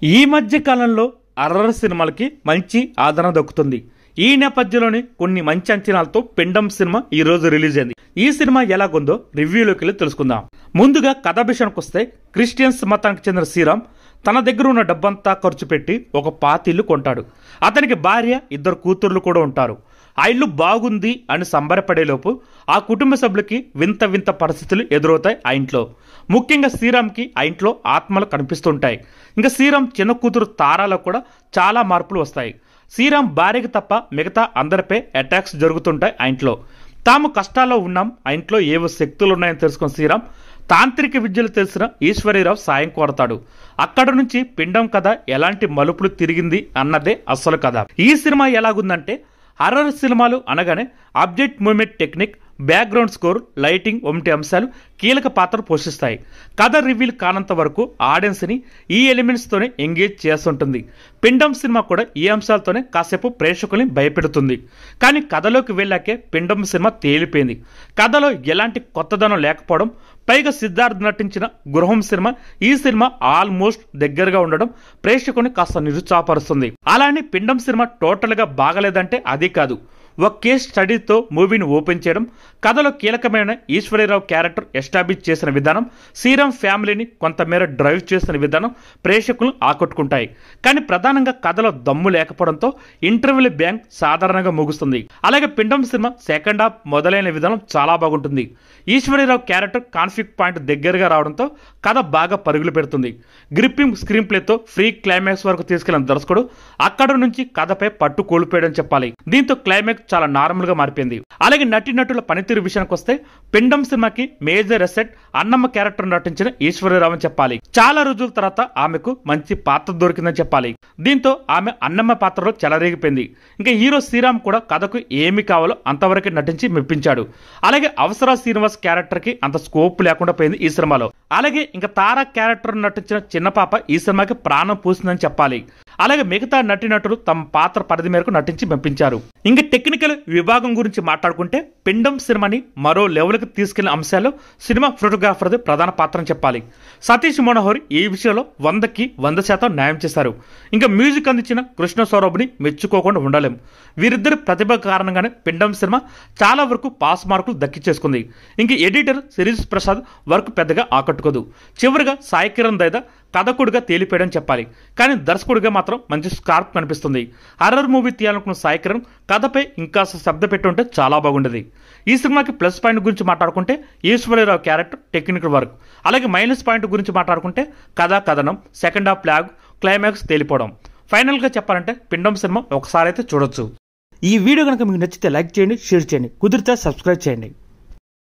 ఈ మధ్య కాలంలో హర్రర్ సినిమాలకి మంచి ఆదరణ దక్కుతుంది. ఈ నేపథ్యంలోనే కొన్ని మంచి అంచనాలతో పిండం సినిమా ఈ రోజు రిలీజ్ అయింది. ఈ సినిమా ఎలాగుందో రివ్యూలోకి వెళ్ళి తెలుసుకుందాం. ముందుగా కథ విషయానికి వస్తే, క్రిస్టియన్స్ మతానికి చెందిన శ్రీరామ్ తన దగ్గర ఉన్న డబ్బంతా ఖర్చు పెట్టి ఒక పాతిల్లు కొంటాడు. అతనికి భార్య, 2 కూతుర్లు కూడా ఉంటారు. ఆ ఇల్లు బాగుంది అని సంబరపడేలోపు ఆ కుటుంబ సభ్యులకి వింత వింత పరిస్థితులు ఎదురవుతాయి ఆ ఇంట్లో. ముఖ్యంగా శ్రీరామ్కి ఆ ఇంట్లో ఆత్మలు కనిపిస్తుంటాయి. ఇంకా శ్రీరామ్ చిన్న కూతురు తారాలో కూడా చాలా మార్పులు వస్తాయి. శ్రీరామ్ భార్యకి తప్ప మిగతా అందరిపై అటాక్స్ జరుగుతుంటాయి ఆ ఇంట్లో. తాము కష్టాల్లో ఉన్నాం, ఆ ఇంట్లో ఏవో శక్తులు ఉన్నాయని తెలుసుకున్న శ్రీరామ్ తాంత్రిక విద్యలు తెలిసిన ఈశ్వరీరావు సాయం కోరతాడు. అక్కడ నుంచి పిండం కథ ఎలాంటి మలుపులు తిరిగింది అన్నదే అసలు కథ. ఈ సినిమా ఎలాగుందంటే, హర్రర్ సినిమాలు అనగానే object movement technique, background score, lighting వంటి అంశాలు కీలక పాత్ర పోషిస్తాయి. కథ రివీల్ కానంత వరకు ఆడియన్స్ని ఈ ఎలిమెంట్స్తోనే ఎంగేజ్ చేస్తుంటుంది. పిండం సినిమా కూడా ఈ అంశాలతోనే కాసేపు ప్రేక్షకుల్ని భయపెడుతుంది. కానీ కథలోకి వెళ్ళాకే పిండం సినిమా తేలిపోయింది. కథలో ఎలాంటి కొత్తదనం లేకపోవడం, పైగా సిద్ధార్థ్ నటించిన గృహం సినిమా ఈ సినిమా ఆల్మోస్ట్ దగ్గరగా ఉండడం ప్రేక్షకుని కాస్త నిరుత్సాహపరుస్తుంది. అలానే పిండం సినిమా టోటల్గా బాగలేదంటే అది కాదు. ఒక కేస్ స్టడీతో మూవీని ఓపెన్ చేయడం, కథలో కీలకమైన ఈశ్వరీరావు క్యారెక్టర్ ఎస్టాబ్లిష్ చేసిన విధానం, శ్రీరామ్ ఫ్యామిలీని కొంతమేర డ్రైవ్ చేసిన విధానం ప్రేక్షకులను ఆకట్టుకుంటాయి. కానీ ప్రధానంగా కథలో దమ్ము లేకపోవడంతో ఇంటర్వ్యూల బ్యాంక్ సాధారణంగా ముగుస్తుంది. అలాగే పిండం సినిమా సెకండ్ హాఫ్ మొదలైన విధానం చాలా బాగుంటుంది. ఈశ్వరీరావు క్యారెక్టర్ కాన్ఫ్లిక్ట్ పాయింట్ దగ్గరగా రావడంతో కథ బాగా పరుగులు పెడుతుంది. గ్రిప్పింగ్ స్క్రీన్ ప్లేతో ఫ్రీ క్లైమాక్స్ వరకు తీసుకెళ్లిన దర్శకుడు అక్కడ నుంచి కథపై పట్టు కోల్పోయాడని చెప్పాలి. దీంతో క్లైమాక్స్ చాలా నార్మల్ గా మారిపోయింది. అలాగే నటుల పనితీరు విషయానికి వస్తే, పిండం సినిమాకి మేజర్ అసెట్ అన్నమ్మ క్యారెక్టర్ నటించిన ఈశ్వరీరావు అని చెప్పాలి. చాలా రోజుల తర్వాత ఆమెకు మంచి పాత్ర దొరికిందని చెప్పాలి. దీంతో ఆమె అన్నమ్మ పాత్రలో చెలరేగిపోయింది. ఇంకా హీరో శ్రీరామ్ కూడా కథకు ఏమి కావాలో అంతవరకు నటించి మెప్పించాడు. అలాగే అవసరా శ్రీనివాస్ క్యారెక్టర్ కి అంత స్కోప్ లేకుండా పోయింది ఈ సినిమాలో. అలాగే ఇంకా తారా క్యారెక్టర్ నటించిన చిన్న పాప ఈ సినిమాకి ప్రాణం పూసిందని చెప్పాలి. అలాగే మిగతా నటులు తమ పాత్ర పరిధి మేరకు నటించి మెప్పించారు. ఇంకా టెక్నికల్ విభాగం గురించి మాట్లాడుకుంటే, పిండం సినిమాని మరో లెవెల్కి తీసుకెళ్లిన అంశాల్లో సినిమా ఫోటోగ్రాఫర్ది ప్రధాన పాత్ర అని చెప్పాలి. సతీష్ మనోహర్ ఈ విషయంలో 100కి 100% న్యాయం చేశారు. ఇంకా మ్యూజిక్ అందించిన కృష్ణ సౌరభ్ని మెచ్చుకోకుండా ఉండలేం. వీరిద్దరి ప్రతిభ కారణంగానే పిండం సినిమా చాలా వరకు పాస్ మార్కులు దక్కించేసుకుంది. ఇంక ఎడిటర్ శిరీష్ ప్రసాద్ వర్క్ పెద్దగా ఆకట్టుకోదు. చివరిగా సాయి కిరణ్ దైదా కథకుడిగా తేలిపోయాడని చెప్పాలి. కానీ దర్శకుడిగా మాత్రం మంచి స్కార్ప్ కనిపిస్తుంది. హర్రర్ మూవీ తీయాలనుకున్న సాయి కిరణ్ కథపై ఇంకా శ్రద్ధ పెట్టుంటే చాలా బాగుండేది. ఈ సినిమాకి ప్లస్ పాయింట్ గురించి మాట్లాడుకుంటే ఈశ్వరీరావు క్యారెక్టర్, టెక్నికల్ వర్క్. అలాగే మైనస్ పాయింట్ గురించి మాట్లాడుకుంటే కథనం, సెకండ్ హాఫ్ ప్లాగ్, క్లైమాక్స్ తేలిపోవడం. ఫైనల్గా చెప్పాలంటే పిండం సినిమా ఒకసారి అయితే చూడొచ్చు. ఈ వీడియో కనుక మీకు నచ్చితే లైక్ చేయండి, షేర్ చేయండి, కుదిరితే సబ్స్క్రైబ్ చేయండి.